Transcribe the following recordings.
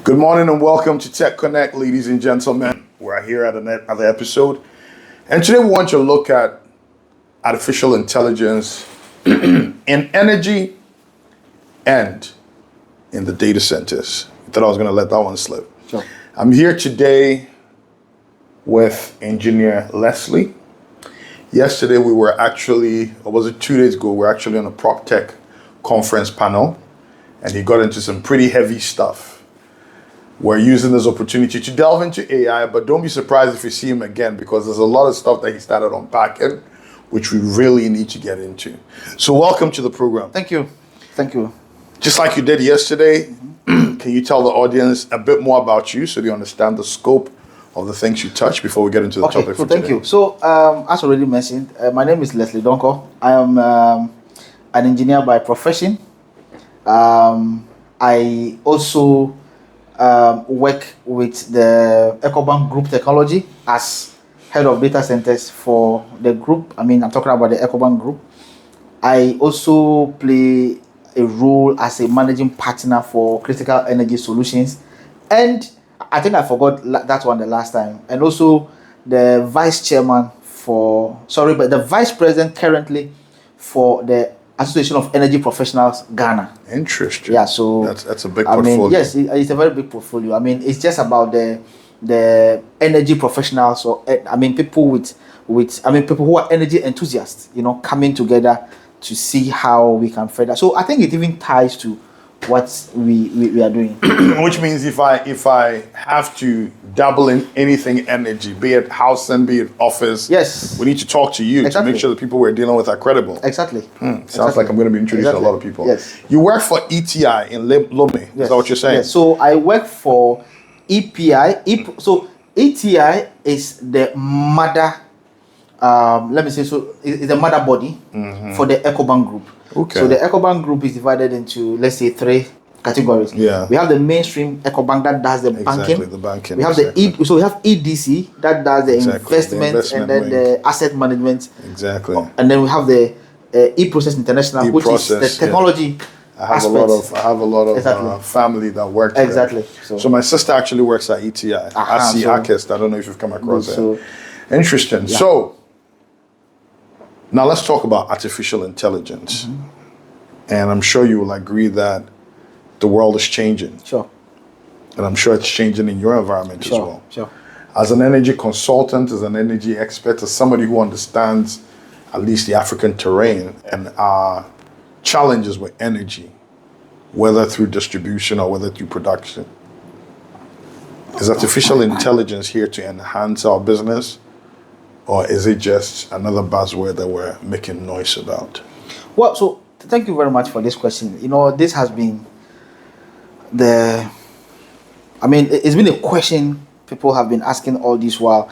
Good morning and welcome to Texonnect, ladies and gentlemen. We're here at another episode. And today we want to look at artificial intelligence in energy and in the data centers. I thought I was going to let that one slip. Sure. I'm here today with engineer Leslie. Yesterday we were actually, or was it 2 days ago, we were actually on a prop tech conference panel and he got into some pretty heavy stuff. We're using this opportunity to delve into AI, but don't be surprised if you see him again because there's a lot of stuff that he started unpacking, which we really need to get into. So welcome to the program. Thank you. Thank you. Just like you did yesterday, can you tell the audience a bit more about you so they understand the scope of the things you touch before we get into the topic for today? Thank you. So, as already mentioned, my name is Leslie Donko. I am an engineer by profession. I also work with the Ecobank Group Technology as head of data centers for the group. I'm talking about the Ecobank Group. I also play a role as a managing partner for critical energy solutions, and I think I forgot that one the last time. And also the vice president currently for the Association of Energy Professionals Ghana. Interesting. Yeah, so that's a big portfolio. Yes, it's a very big portfolio. It's just about the energy professionals, or people people who are energy enthusiasts, coming together to see how we can further. So I think it even ties to what we are doing. Which means if I have to dabble in anything energy, be it housing, be it office, yes, we need to talk to you to make sure the people we're dealing with are credible. Exactly. Sounds like I'm going to be introducing a lot of people. Yes. You work for ETI in Lome. Yes. Is that what you're saying? Yes. So I work for EPI. So ETI is the mother. It's the mother body for the Ecobank Group. Okay. So the Ecobank Group is divided into, let's say, 3 categories. Yeah. We have the mainstream Ecobank that does the banking. Exactly, the banking. We have we have EDC that does the investment and then the asset management. Exactly. And then we have the E-Process International, which is the technology. I have a lot of family that work there. Exactly. So my sister actually works at ETI. I see Akest. I don't know if you've come across it. Interesting. Yeah. So now let's talk about artificial intelligence. And I'm sure you will agree that the world is changing. Sure. And I'm sure it's changing in your environment as well. Sure. As an energy consultant, as an energy expert, as somebody who understands at least the African terrain and our challenges with energy, whether through distribution or whether through production, is artificial intelligence here to enhance our business? Or is it just another buzzword that we're making noise about? Well, so thank you very much for this question. This has been it's been a question people have been asking all this while.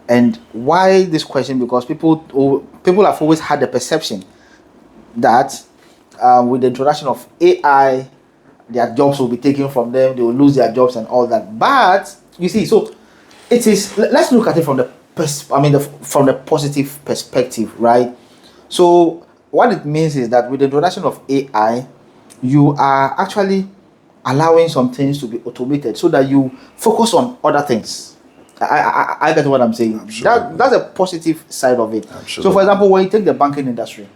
And why this question? Because people have always had the perception that with the introduction of AI, their jobs will be taken from them, they will lose their jobs and all that. But you see, so it is, let's look at it from the from the positive perspective, right? So what it means is that with the introduction of AI, you are actually allowing some things to be automated so that you focus on other things. I get what I'm saying. That's a positive side of it. Absolutely. So for example, when you take the banking industry,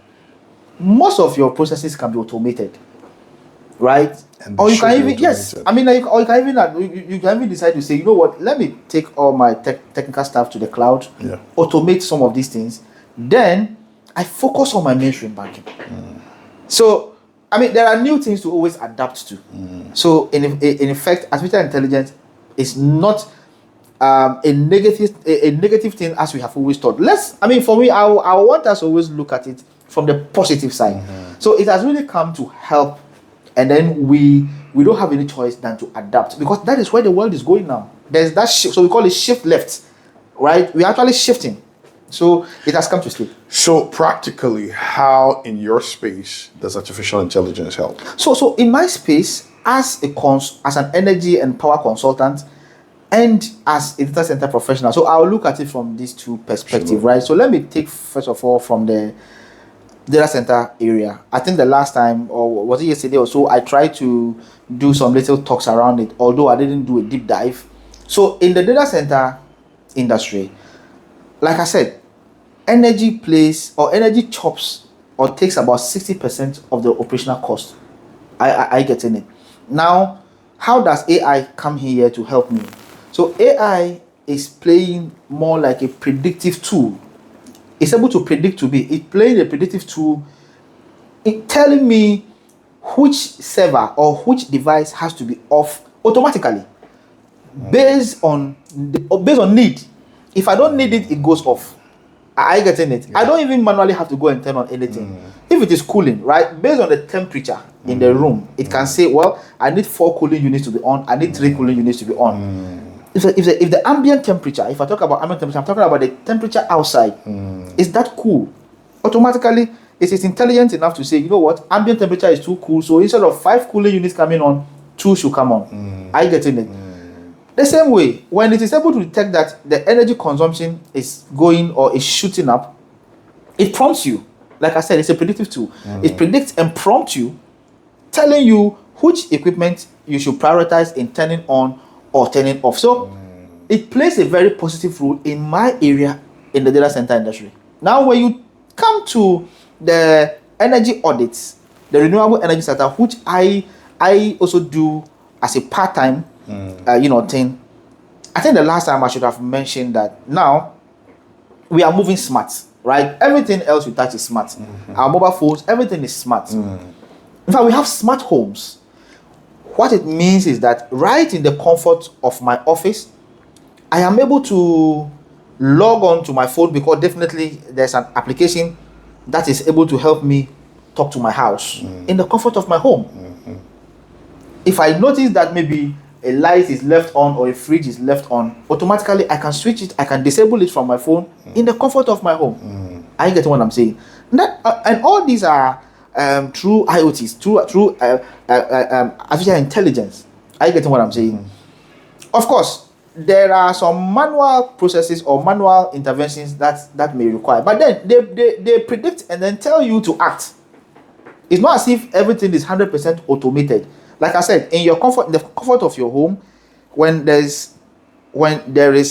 most of your processes can be automated, right? Or you can even you can even decide to say, you know what, let me take all my technical stuff to the cloud, automate some of these things, then I focus on my mainstream banking. So there are new things to always adapt to. So in effect, artificial intelligence is not a negative thing as we have always thought. For me, I want us to always look at it from the positive side. So it has really come to help. And then we don't have any choice than to adapt, because that is where the world is going now. There's that shift, so we call it shift left, right? We're actually shifting. So it has come to stay. So practically, how in your space does artificial intelligence help? So in my space, as an energy and power consultant, and as a data center professional, so I'll look at it from these two perspectives, right? So let me take first of all from the data center area. I think the last time, or was it yesterday or so, I tried to do some little talks around it, although I didn't do a deep dive. So in the data center industry, like I said, energy plays or energy chops or takes about 60% of the operational cost. I get in it. Now, how does AI come here to help me? So AI is playing more like a predictive tool. It's able to predict to be. It playing a predictive tool, it telling me which server or which device has to be off automatically based on need. If I don't need it, it goes off. I getting it. I don't even manually have to go and turn on anything. If it is cooling, right, based on the temperature in the room, it can say, well, I need 4 cooling units to be on, I need 3 cooling units to be on. If the ambient temperature, if I talk about ambient temperature, I'm talking about the temperature outside, is that cool? Automatically, it is intelligent enough to say, you know what, ambient temperature is too cool, so instead of 5 cooling units coming on, 2 should come on. I getting it. The same way, when it is able to detect that the energy consumption is going or is shooting up, it prompts you. Like I said, it's a predictive tool. It predicts and prompts you, telling you which equipment you should prioritize in turning on or turning off. So it plays a very positive role in my area in the data center industry. Now, when you come to the energy audits, the renewable energy sector, which I also do as a part-time thing. I think the last time I should have mentioned that now we are moving smart, right? Everything else we touch is smart. Our mobile phones, everything is smart. In fact, we have smart homes. What it means is that right in the comfort of my office, I am able to log on to my phone because definitely there's an application that is able to help me talk to my house in the comfort of my home. If I notice that maybe a light is left on or a fridge is left on, automatically I can switch it, I can disable it from my phone in the comfort of my home. Are you getting what I'm saying? And all these are through IoTs, through artificial intelligence. Are you getting what I'm saying? Of course, there are some manual processes or manual interventions that may require, but then they predict and then tell you to act. It's not as if everything is 100% automated. Like I said, in your comfort, in the comfort of your home, when there is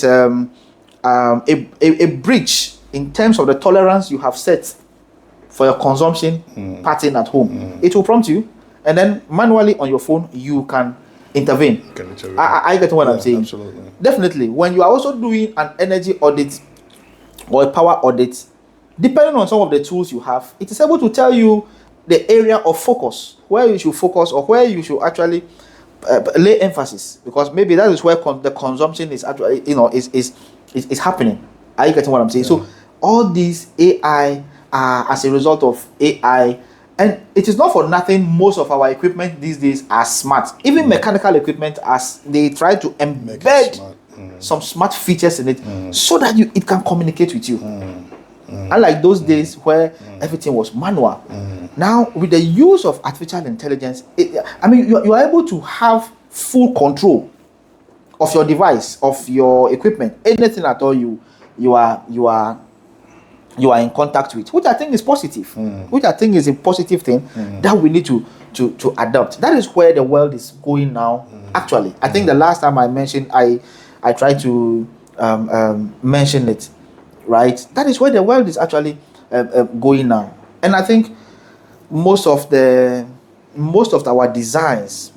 a breach in terms of the tolerance you have set for your consumption pattern at home, it will prompt you, and then manually on your phone you can intervene. I get what I'm saying. Absolutely. Definitely, when you are also doing an energy audit or a power audit, depending on some of the tools you have, it is able to tell you the area of focus, where you should focus or where you should actually lay emphasis, because maybe that is where the consumption is actually, is happening. Are you getting what I'm saying? So all these AI are as a result of AI, and it is not for nothing. Most of our equipment these days are smart. Even mechanical equipment, as they try to embed some smart features in it, so that it can communicate with you. Unlike those days where everything was manual. Now, with the use of artificial intelligence, you are able to have full control of your device, of your equipment, anything at all you are in contact with, which I think is positive. Which I think is a positive thing that we need to adopt. That is where the world is going now. Actually, I think the last time I mentioned, I tried to mention it. Right, that is where the world is actually going now, and I think most of our designs,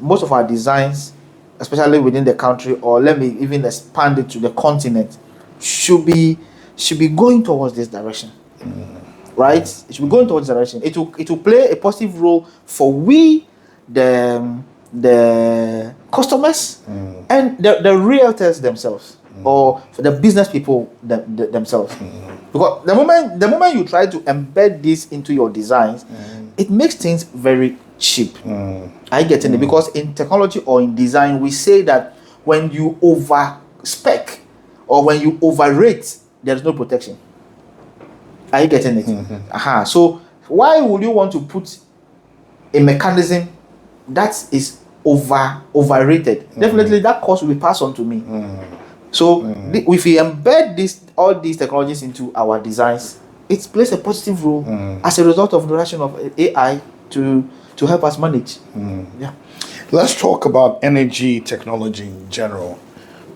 especially within the country, or let me even expand it to the continent, should be going towards this direction. Right, it should be going towards this direction. It will play a positive role for the customers and the realtors themselves. Or for the business people themselves, because the moment you try to embed this into your designs, it makes things very cheap. I get it, because in technology or in design, we say that when you over spec or when you overrate, there is no protection. Are you getting it? So why would you want to put a mechanism that is overrated? Definitely, that cost will be passed on to me. So if we embed all these technologies into our designs, it plays a positive role as a result of the introduction of AI to help us manage. Yeah. Let's talk about energy technology in general.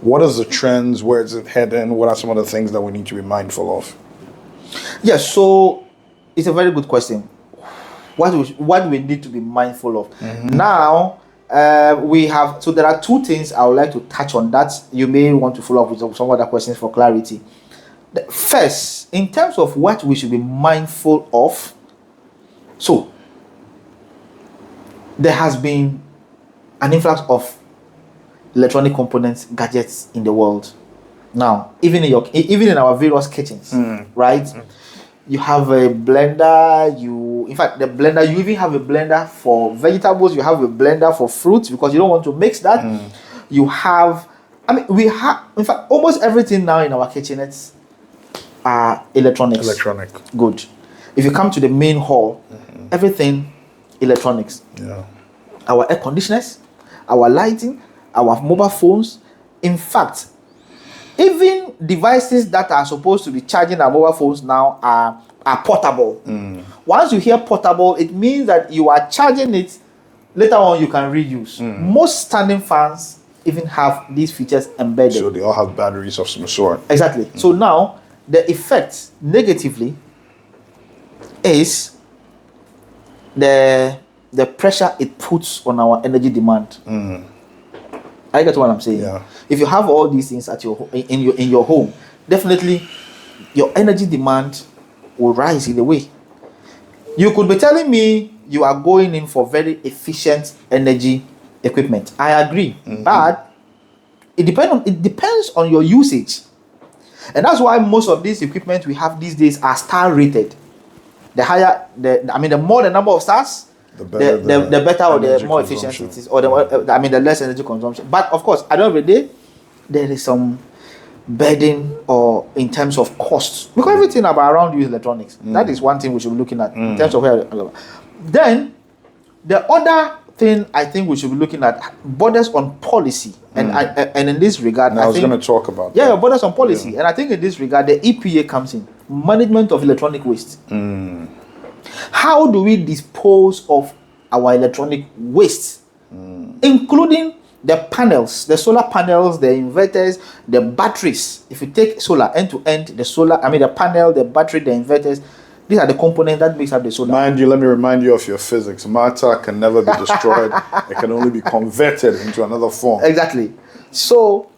What is the trends? Where is it heading? What are some of the things that we need to be mindful of? Yeah, so it's a very good question. What do we need to be mindful of? Now, we have, so there are two things I would like to touch on that you may want to follow up with some other questions for clarity. First, in terms of what we should be mindful of, so there has been an influx of electronic components, gadgets in the world. Now, even in our various kitchens, right? You have a blender. In fact, the blender. You even have a blender for vegetables. You have a blender for fruits because you don't want to mix that. You have. I mean, we have. In fact, almost everything now in our kitchenettes are electronics. Electronic. Good. If you come to the main hall, everything electronics. Yeah. Our air conditioners, our lighting, our mobile phones. In fact, even devices that are supposed to be charging our mobile phones now are portable. Once you hear portable, it means that you are charging it. Later on, you can reuse. Most standing fans even have these features embedded. So they all have batteries of some sort. Exactly. So now, the effect negatively is the pressure it puts on our energy demand. I get what I'm saying. Yeah. If you have all these things at in your home, definitely your energy demand will rise in a way. You could be telling me you are going in for very efficient energy equipment. I agree, but it depends on your usage, and that's why most of these equipment we have these days are star rated. The more the number of stars, the better or the more efficient it is, or the less energy consumption. But of course, at the end of the day, there is some burden or in terms of costs, because everything around you is electronics. That is one thing we should be looking at in terms of where. Then the other thing I think we should be looking at borders on policy, and in this regard, I was going to talk about that. Borders on policy, and I think in this regard the EPA comes in, management of electronic waste. How do we dispose of our electronic waste, including the panels, the solar panels, the inverters, the batteries? If you take solar end to end, the panel, the battery, the inverters, these are the components that makes up the solar. Mind you, let me remind you of your physics. Matter can never be destroyed. It can only be converted into another form. Exactly. So,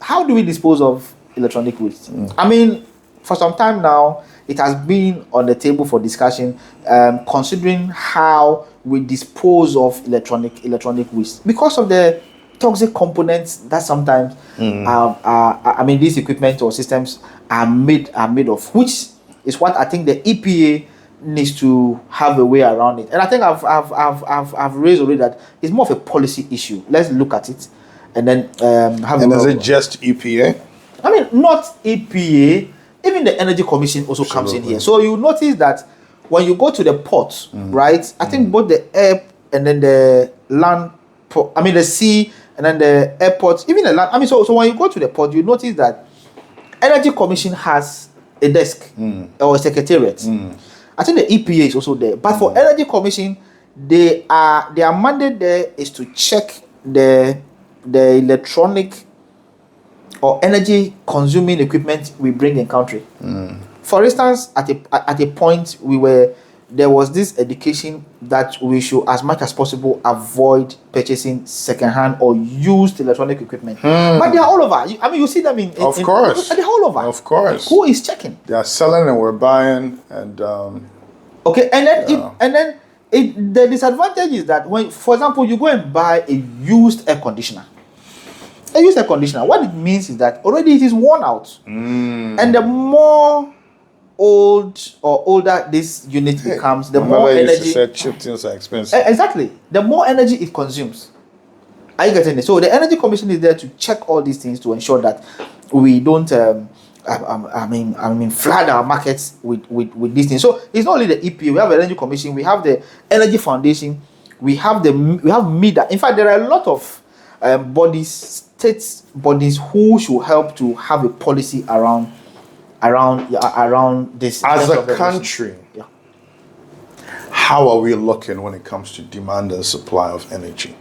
how do we dispose of electronic waste? I mean, for some time now, it has been on the table for discussion, considering how we dispose of electronic waste because of the toxic components that sometimes these equipment or systems are made of, which is what I think the EPA needs to have a way around it. And I think I've raised already that it's more of a policy issue. Let's look at it and then have. And is it just EPA? I mean, not EPA. Even the Energy Commission also comes in here. So you notice that when you go to the port, right? I think both the air and then the land, the sea and then the airport, even the land. So when you go to the port, you notice that Energy Commission has a desk or a secretariat. I think the EPA is also there. But for Energy Commission, their mandate there is to check the electronic or energy consuming equipment we bring in country. For instance, at a point there was this education that we should, as much as possible, avoid purchasing second-hand or used electronic equipment. But they are all over. You see them in of course. They're all over. Of course. Who is checking? They are selling and we're buying, and okay, and then the disadvantage is that when, for example, you go and buy a used air conditioner. What it means is that already it is worn out, and the more older this unit becomes, the more energy. Cheap things are expensive. Exactly, the more energy it consumes. Are you getting it? So the Energy Commission is there to check all these things to ensure that we don't, flood our markets with these things. So it's not only the EPA. We have the Energy Commission. We have the Energy Foundation. We have MIDA. In fact, there are a lot of state bodies who should help to have a policy around around this. in As terms a of regulation. country, Yeah. how are we looking when it comes to demand and supply of energy?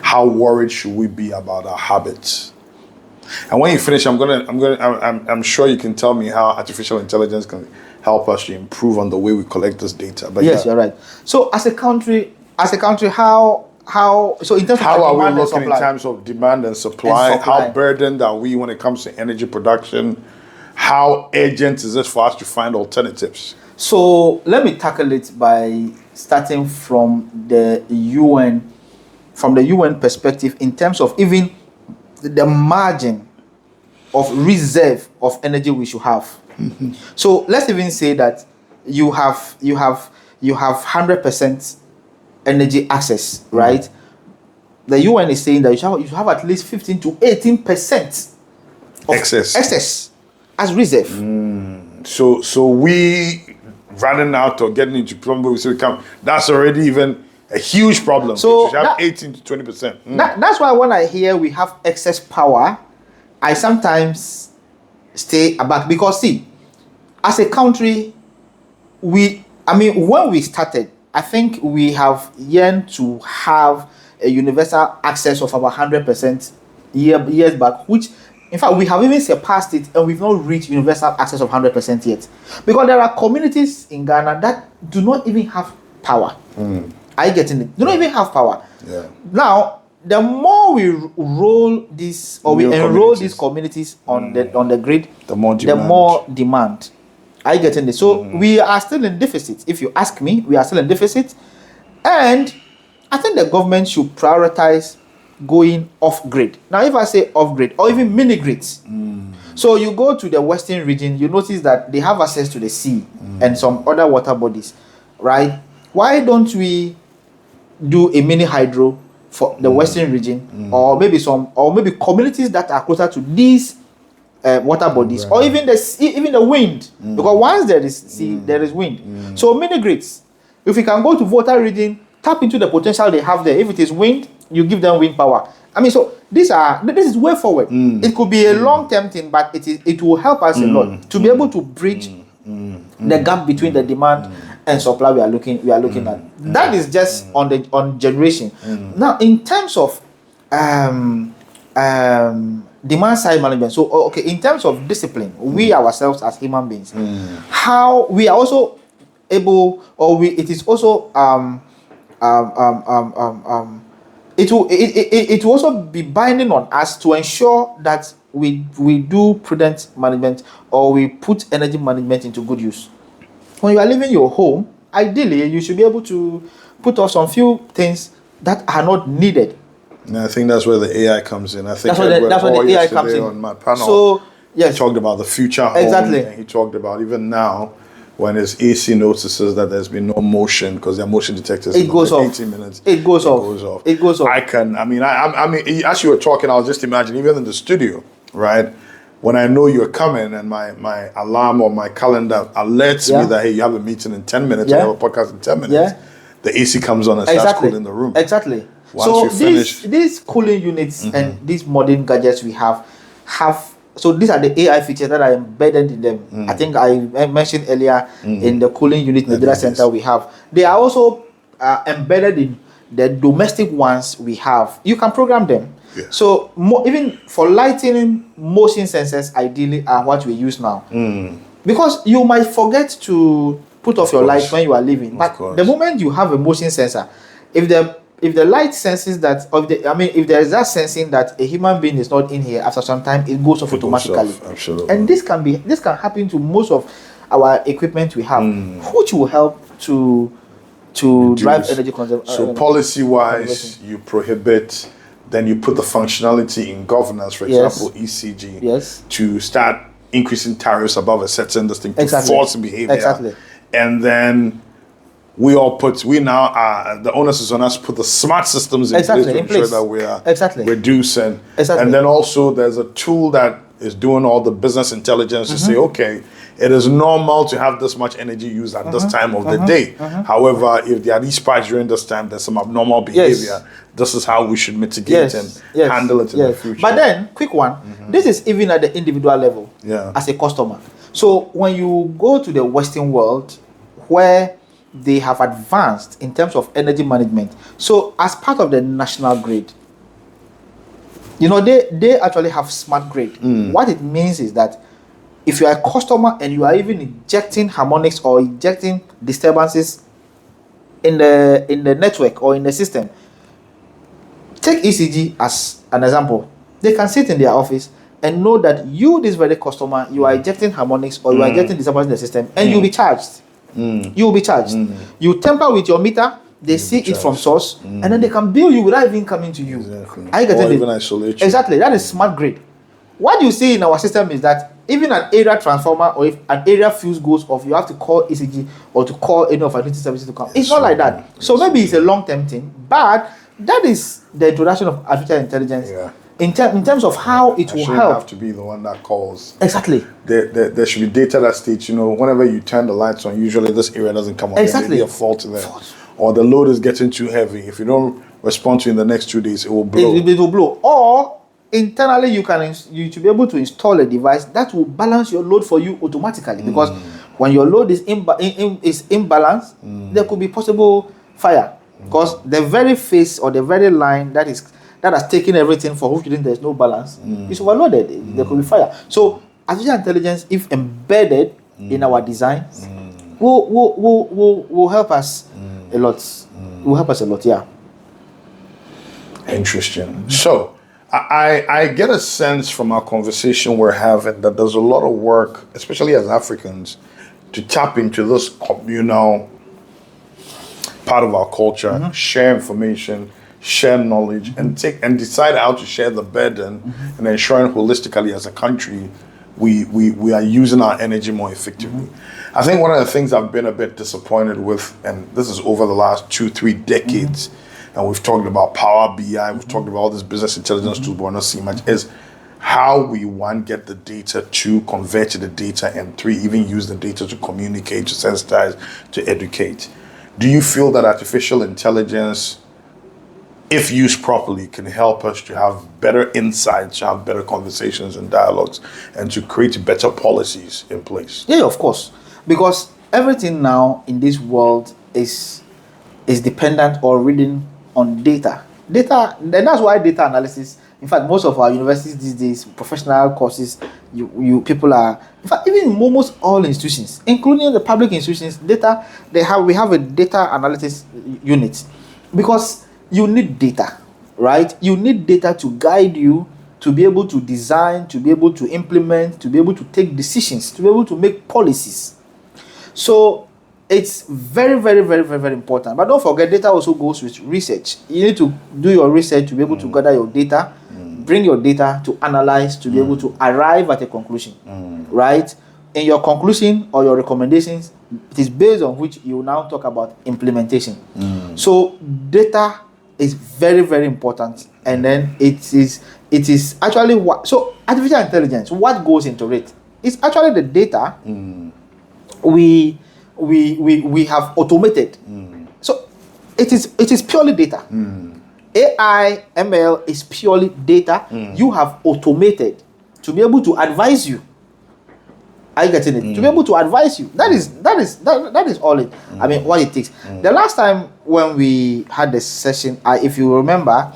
How worried should we be about our habits? And when you finish, I'm sure you can tell me how artificial intelligence can help us to improve on the way we collect this data. But Yes, you're right. So as a country, how so in terms of how are we demand and looking in supply, terms of demand and supply? And supply. How burdened are we when it comes to energy production? How urgent is this for us to find alternatives? So let me tackle it by starting from the UN perspective in terms of even the margin of reserve of energy we should have. So let's even say that you have 100% energy access, right? The UN is saying that you should have at least 15 to 18% of excess as reserve. So we running out or getting into problem we say that's already even a huge problem. So you should have 18 to 20%. That's why when I hear we have excess power, I sometimes stay aback because see, as a country, when we started, I think we have yearned to have a universal access of about 100% years back, which in fact we have even surpassed it, and we've not reached universal access of 100% yet, because there are communities in Ghana that do not even have power. Are you getting it? Do not even have power. Yeah. Now, the more we roll this or we enroll these communities on the grid, the more demand. Are you getting this? So we are still in deficit. If you ask me, we are still in deficit, and I think the government should prioritize going off grid. Now, if I say off grid or even mini grids, so you go to the western region, you notice that they have access to the sea and some other water bodies, right? Why don't we do a mini hydro for the western region, or maybe communities that are closer to these water bodies, or even the wind, because once there is sea, there is wind. So mini grids. If you can go to water region, tap into the potential they have there. If it is wind, you give them wind power. So this is way forward. It could be a long-term thing, but it will help us a lot to be able to bridge the gap between the demand and supply we are looking at. That is just on generation. Now, in terms of demand side management, so okay, in terms of discipline, we ourselves as human beings, how we are also able, it is also it will also be binding on us to ensure that we do prudent management, or we put energy management into good use. When you are leaving your home, ideally you should be able to put off some few things that are not needed. And I think that's where the AI comes in. I think that's where the AI comes in on my panel. So yes, he talked about the future home. Exactly. And he talked about even now when his AC notices that there's been no motion because their motion detectors it goes off. 18 minutes. It goes off. As you were talking, I was just imagining even in the studio, right? When I know you're coming and my alarm or my calendar alerts me that, hey, you have a meeting in 10 minutes, you have a podcast in 10 minutes, the AC comes on and starts cooling the room. Exactly. Once so these cooling units and these modern gadgets we have, so these are the AI features that are embedded in them. I think I mentioned earlier in the cooling unit in the data center we have. They are also embedded in the domestic ones we have. You can program them. Yeah. So even for lighting, motion sensors ideally are what we use now. Because you might forget to put off your lights when you are leaving. But the moment you have a motion sensor, if the light senses that, if there is that sensing that a human being is not in here, after some time it goes off automatically. Absolutely. And this can happen to most of our equipment we have, which will help to drive energy consumption. So policy-wise, you prohibit. Then you put the functionality in governance, for example, ECG, to start increasing tariffs above a certain distinct to force behavior. Exactly. And then the onus is on us to put the smart systems in place to ensure that we are reducing. And then also there's a tool that is doing all the business intelligence to say, okay, it is normal to have this much energy used at this time of the day. However, if there are these spikes during this time, there's some abnormal behavior. This is how we should mitigate and handle it in the future. But then, quick one, this is even at the individual level as a customer. So when you go to the Western world, where they have advanced in terms of energy management, so as part of the national grid, you know, they actually have smart grid. What it means is that if you are a customer and you are even injecting harmonics or injecting disturbances in the network or in the system, take ECG as an example. They can sit in their office and know that you, this very customer, you are injecting harmonics or you are injecting disturbances in the system, and you'll be charged. You will be charged. You tamper with your meter, they see it from source, and then they can bill you without even coming to you. Exactly. Are you getting or it? even isolate you. Exactly. That is smart grid. What you see in our system is that even an area transformer or if an area fuse goes off, you have to call ECG or to call any of our utility services to come. It's not like that. So maybe it's a long-term thing, but that is the introduction of artificial intelligence. In terms of how it will help. Have to be the one that calls. Exactly. There should be data that states, you know, whenever you turn the lights on, usually this area doesn't come on. Exactly. There may be a fault there. Or the load is getting too heavy. If you don't respond to it in the next 2 days, it will blow. It will blow. Or internally, you should be able to install a device that will balance your load for you automatically. Because when your load is imbalanced, there could be possible fire. Because the very phase or the very line that has taken everything for which there's no balance is overloaded. There could be fire. So artificial intelligence, if embedded in our designs, will help us a lot. Will help us a lot. Yeah. Interesting. So I get a sense from our conversation we're having that there's a lot of work, especially as Africans, to tap into this communal part of our culture, share information, share knowledge, and decide how to share the burden, and ensuring holistically as a country we are using our energy more effectively. I think one of the things I've been a bit disappointed with, and this is over the last 2-3 decades, and we've talked about Power BI, we've talked about all this business intelligence tools, but we're not seeing much, is how we, one, get the data, two, convert to the data, and three, even use the data to communicate, to sensitize, to educate. Do you feel that artificial intelligence, if used properly, can help us to have better insights, to have better conversations and dialogues, and to create better policies in place? Yeah, of course. Because everything now in this world is dependent or reading on data. Data, and that's why data analysis, in fact, most of our universities these days, professional courses, people are, in fact, even almost all institutions, including the public institutions, we have a data analysis unit, because you need data, right? You need data to guide you, to be able to design, to be able to implement, to be able to take decisions, to be able to make policies. So it's very, very, very, very, very important. But don't forget, data also goes with research. You need to do your research to be able to gather your data, bring your data to analyze, to be able to arrive at a conclusion, right? In your conclusion or your recommendations, it is based on which you now talk about implementation. So data is very, very important. And then it is actually what, so artificial intelligence, what goes into it? It's actually the data we have automated. So it is purely data. AI, ML is purely data you have automated to be able to advise you. Are you getting it? To be able to advise you. That is all it. I mean, what it takes. The last time when we had the session, if you remember,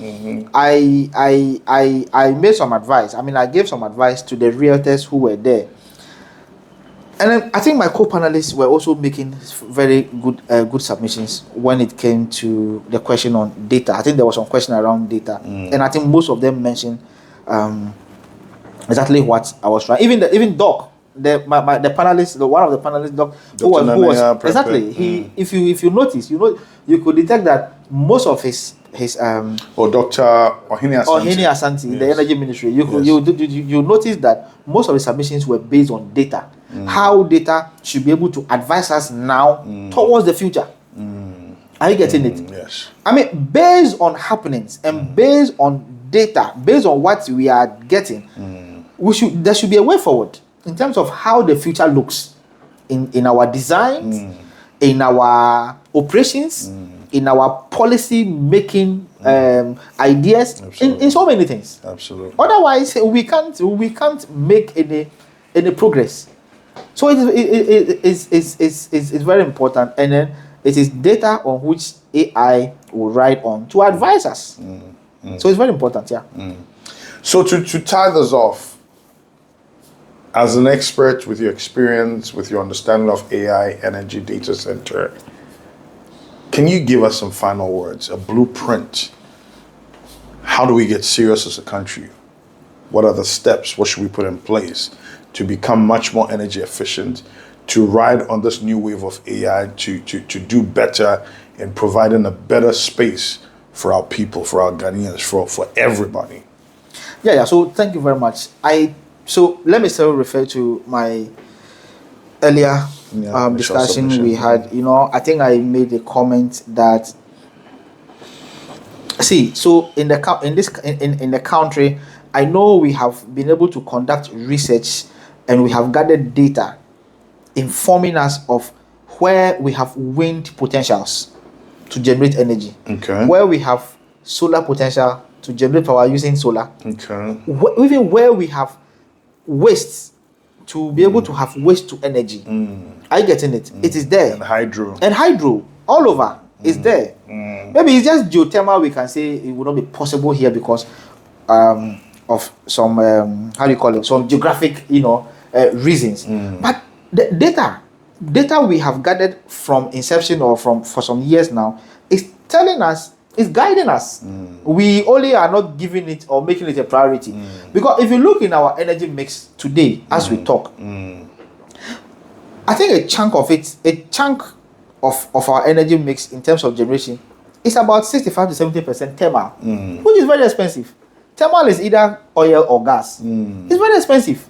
I made some advice. I mean, I gave some advice to the realtors who were there. And then I think my co-panelists were also making very good submissions when it came to the question on data. I think there was some question around data, and I think most of them mentioned exactly what I was trying. Even Doc, the panelist, one of the panelists, Doc, who was exactly if you notice, you could detect that most of his Dr. Ohini Asante in the energy ministry, you notice that most of the submissions were based on data. How data should be able to advise us now towards the future. Are you getting it? Yes. I mean, based on happenings and based on data, based on what we are getting, there should be a way forward. in terms of how the future looks in our designs, in our operations, in our policy making ideas, in so many things. Absolutely. Otherwise, we can't make any progress. So it's very important, and then it is data on which AI will ride on to advise us. So it's very important, yeah. So to tie this off, as an expert with your experience, with your understanding of AI, energy, data center, can you give us some final words, a blueprint? How do we get serious as a country? What are the steps? What should we put in place to become much more energy efficient, to ride on this new wave of AI, to do better in providing a better space for our people, for our Ghanaians, for everybody? Yeah. So thank you very much. So let me still refer to my earlier discussion we had. I think I made a comment that, so in the country, I know we have been able to conduct research and we have gathered data informing us of where we have wind potentials to generate energy, where we have solar potential to generate power using solar, even where we have waste to be able to have waste to energy. Are you getting it? It is there. And hydro all over is there. Maybe it's just geothermal. We can say it would not be possible here because of some some geographic reasons. But the data we have gathered from inception or for some years now is telling us, is guiding us. We only are not giving it or making it a priority. Because if you look in our energy mix today as we talk, I think a chunk of our energy mix in terms of generation is about 65 to 70% thermal, which is very expensive. Thermal is either oil or gas. It's very expensive.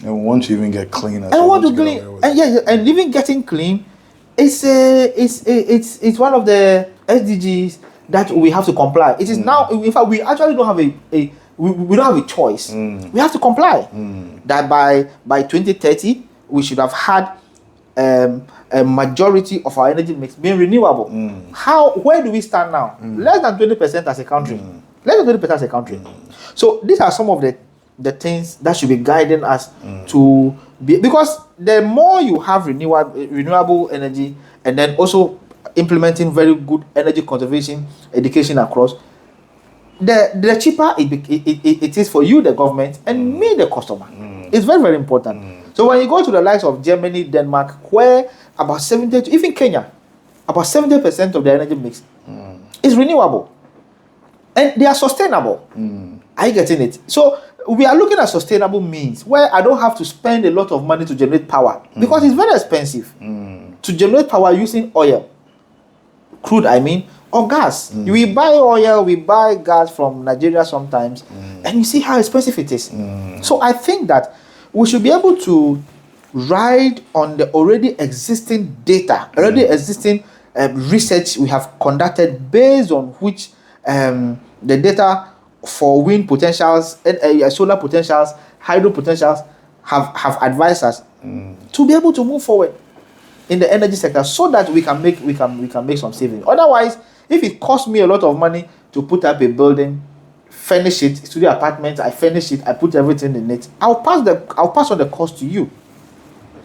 And once you even get clean, and even getting clean, it's one of the SDGs that we have to comply. It is now, in fact, we actually don't have we don't have a choice. We have to comply. That by 2030 we should have had a majority of our energy mix being renewable. Where do we stand now? Less than 20% as a country. Less than 20% as a country. So these are some of the things that should be guiding us to be, because the more you have renewable energy and then also implementing very good energy conservation education across, the cheaper it is for you, the government, and me, the customer. It's very, very important. So when you go to the likes of Germany, Denmark, where about 70%, even Kenya, about 70% of the energy mix is renewable, and they are sustainable. Are you getting it? So we are looking at sustainable means where I don't have to spend a lot of money to generate power, because it's very expensive to generate power using oil, crude or gas. We buy oil, we buy gas from Nigeria sometimes, and you see how expensive it is. So I think that we should be able to ride on the already existing data, already existing research we have conducted, based on which the data for wind potentials, solar potentials, hydro potentials have advised us to be able to move forward in the energy sector, so that we can make some savings. Otherwise, if it costs me a lot of money to put up a building, furnish it, studio apartment, I furnish it, I put everything in it, I'll pass on the cost to you.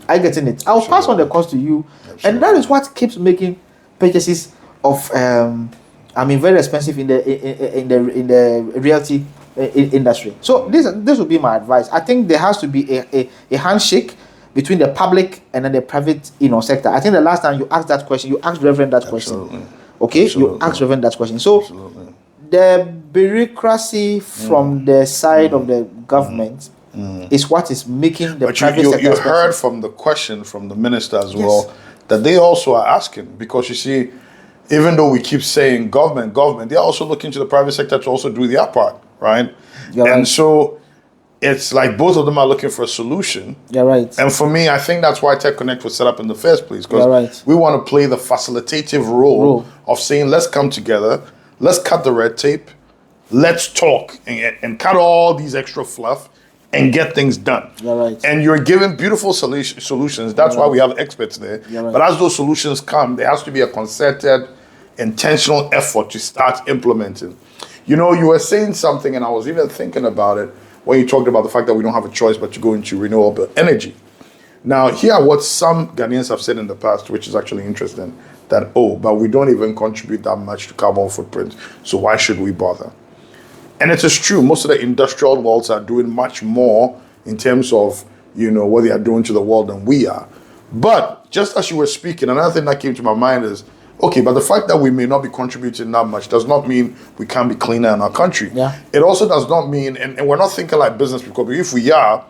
Are you getting it? I'll pass on the cost to you. Absolutely. And that is what keeps making purchases of very expensive in the realty industry. So this would be my advice. I think there has to be a handshake between the public and then the private sector. I think the last time you asked that question, you asked Reverend that question. Okay, you asked Reverend that question. So the bureaucracy from the side of the government is what is making the private sector. You heard from the question from the minister as well, that they also are asking, because you see, even though we keep saying government, they're also looking to the private sector to also do their part, right? And so it's like both of them are looking for a solution. You're right. And for me, I think that's why Texonnect was set up in the first place, because we want to play the facilitative role of saying, let's come together, let's cut the red tape, let's talk and cut all these extra fluff, and get things done. You're right. And you're given beautiful solutions. That's why we have experts there. Right. But as those solutions come, there has to be a concerted, intentional effort to start implementing. You know, you were saying something, and I was even thinking about it when you talked about the fact that we don't have a choice but to go into renewable energy. Now, here are what some Ghanaians have said in the past, which is actually interesting, that, but we don't even contribute that much to carbon footprint, so why should we bother? And it is true, most of the industrial worlds are doing much more in terms of, what they are doing to the world than we are. But just as you were speaking, another thing that came to my mind is, okay, but the fact that we may not be contributing that much does not mean we can't be cleaner in our country. Yeah. It also does not mean, and we're not thinking like business, because if we are,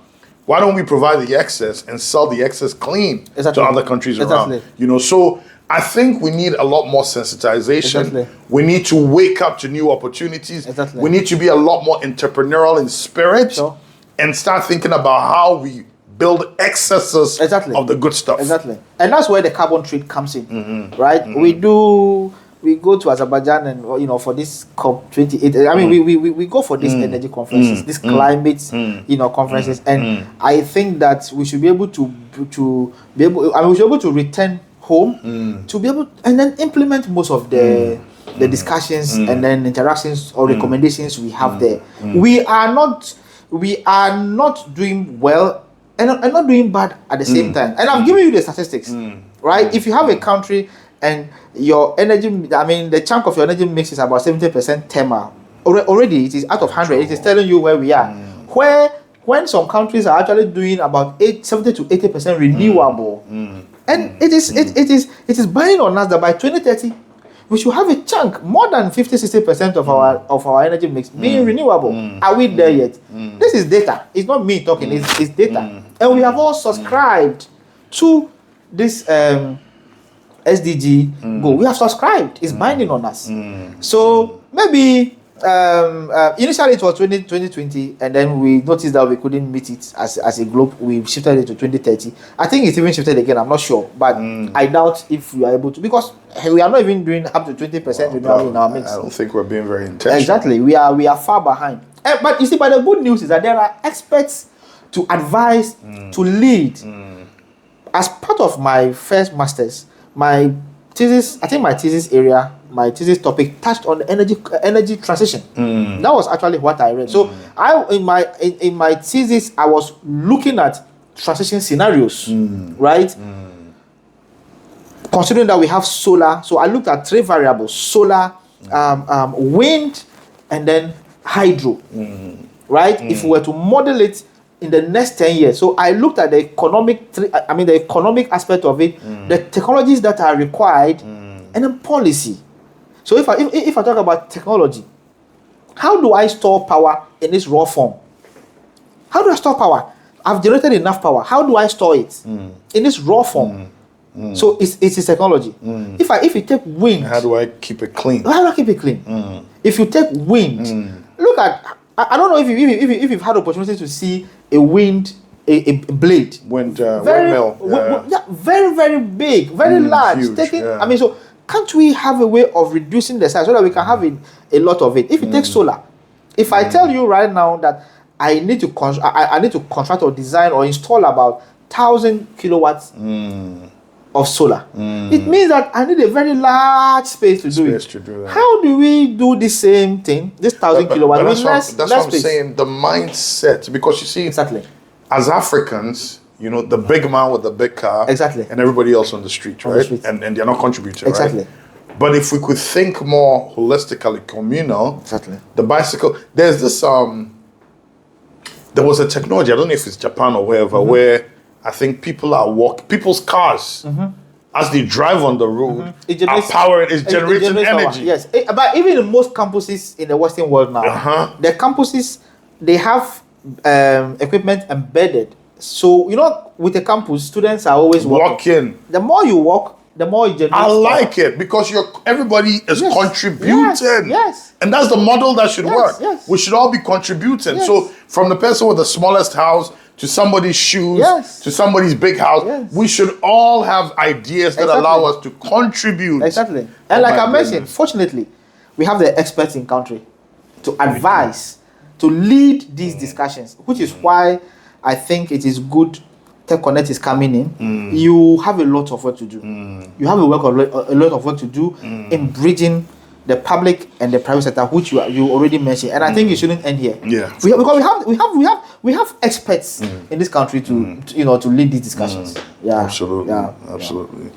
why don't we provide the excess and sell the excess clean to other countries around? So I think we need a lot more sensitization. Exactly. We need to wake up to new opportunities. Exactly. We need to be a lot more entrepreneurial in spirit and start thinking about how we build excesses of the good stuff. Exactly. And that's where the carbon trade comes in, right? Mm-hmm. We go to Azerbaijan and, for this COP28, I mean, we go for these energy conferences, these climate, conferences. And I think that we should be able to be able to return home to be able and then implement most of the discussions and then interactions or recommendations we have there. We are not doing well and not doing bad at the same time. And I'm giving you the statistics, right? If you have a country and your energy, the chunk of your energy mix is about 70% thermal, already it is out of 100. It is telling you where we are. When some countries are actually doing about 70 to 80% renewable, and it is buying on us that by 2030 we should have a chunk more than 50-60% of our energy mix being renewable. Are we there yet? This is data. It's not me talking. It's data, and we have all subscribed to this SDG goal. We have subscribed. It's binding on us. So maybe initially it was 2020, and then we noticed that we couldn't meet it as a globe. We shifted it to 2030. I think it's even shifted again. I'm not sure, but I doubt if we are able to, because we are not even doing up to 20% renewable in our mix. I don't think we're being very intentional. Exactly, we are far behind. But you see, but the good news is that there are experts to advise, to lead. As part of my first masters, my thesis area, my thesis topic touched on the energy transition. That was actually what I read. So in my thesis, I was looking at transition scenarios, right? Considering that we have solar, so I looked at 3 variables: solar, wind, and then hydro, right? If we were to model it in the next 10 years. So I looked at the economic aspect of it, the technologies that are required, and then policy. So if I talk about technology, how do I store power in this raw form? How do I store power? I've generated enough power. How do I store it in this raw form? So it's a technology. If you take wind, how do I keep it clean? How do I keep it clean? If you take wind, look at. I don't know if you've had the opportunity to see a wind, a blade. Windmill. Very, very big, very large. Huge, so can't we have a way of reducing the size so that we can have a lot of it? If you take solar, if I tell you right now that I need to construct or design or install about 1,000 kilowatts of solar, it means that I need a very large space to do it. How do we do the same thing, this 1,000 kilowatts, with less what I'm saying, the mindset, because you see, exactly, as Africans, the big man with the big car, exactly, and everybody else on the street, right? And they're not contributing, exactly. Right? But if we could think more holistically, communal, exactly, the bicycle, there's this, there was a technology, I don't know if it's Japan or wherever, where I think people's cars, as they drive on the road, it's generating energy. Yes, but even in most campuses in the Western world now, the campuses, they have equipment embedded. So, with a campus, students are always walking. The more you walk, the more you generate. I like it because everybody is contributing. Yes. And that's the model that should work. Yes. We should all be contributing. So from the person with the smallest house to somebody's shoes to somebody's big house, we should all have ideas that allow us to contribute. Exactly. And like I mentioned, fortunately, we have the experts in country to advise to lead these discussions, which is why I think it is good Texonnect is coming in. You have a lot of work to do. You have a lot of work to do in bridging the public and the private sector, which you already mentioned. And I think it shouldn't end here. Yeah. Because we have experts in this country to lead these discussions. Yeah. Absolutely. Yeah. Absolutely.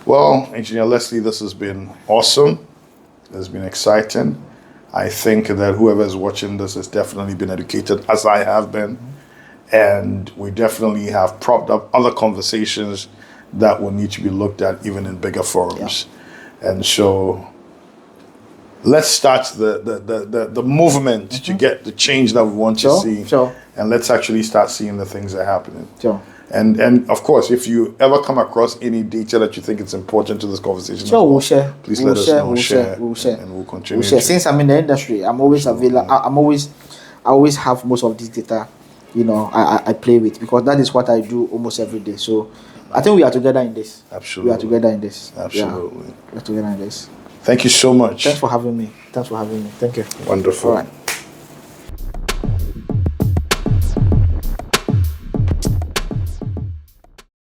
Well, Engineer Leslie, this has been awesome. It's been exciting. I think that whoever is watching this has definitely been educated, as I have been. And we definitely have propped up other conversations that will need to be looked at even in bigger forums. Yeah. And so let's start the movement to get the change that we want to see. Sure. And let's actually start seeing the things that are happening. Sure. And of course, if you ever come across any detail that you think it's important to this conversation, sure, we'll share. Please let us know. We'll share. And we'll continue. We'll share. Since I'm in the industry, I'm always available. I always have most of this data. I play with, because that is what I do almost every day. So I think we are together in this. Absolutely. We are together in this. Absolutely. Yeah, we are together in this. Thank you so much. Thanks for having me. Thank you. Wonderful. All right.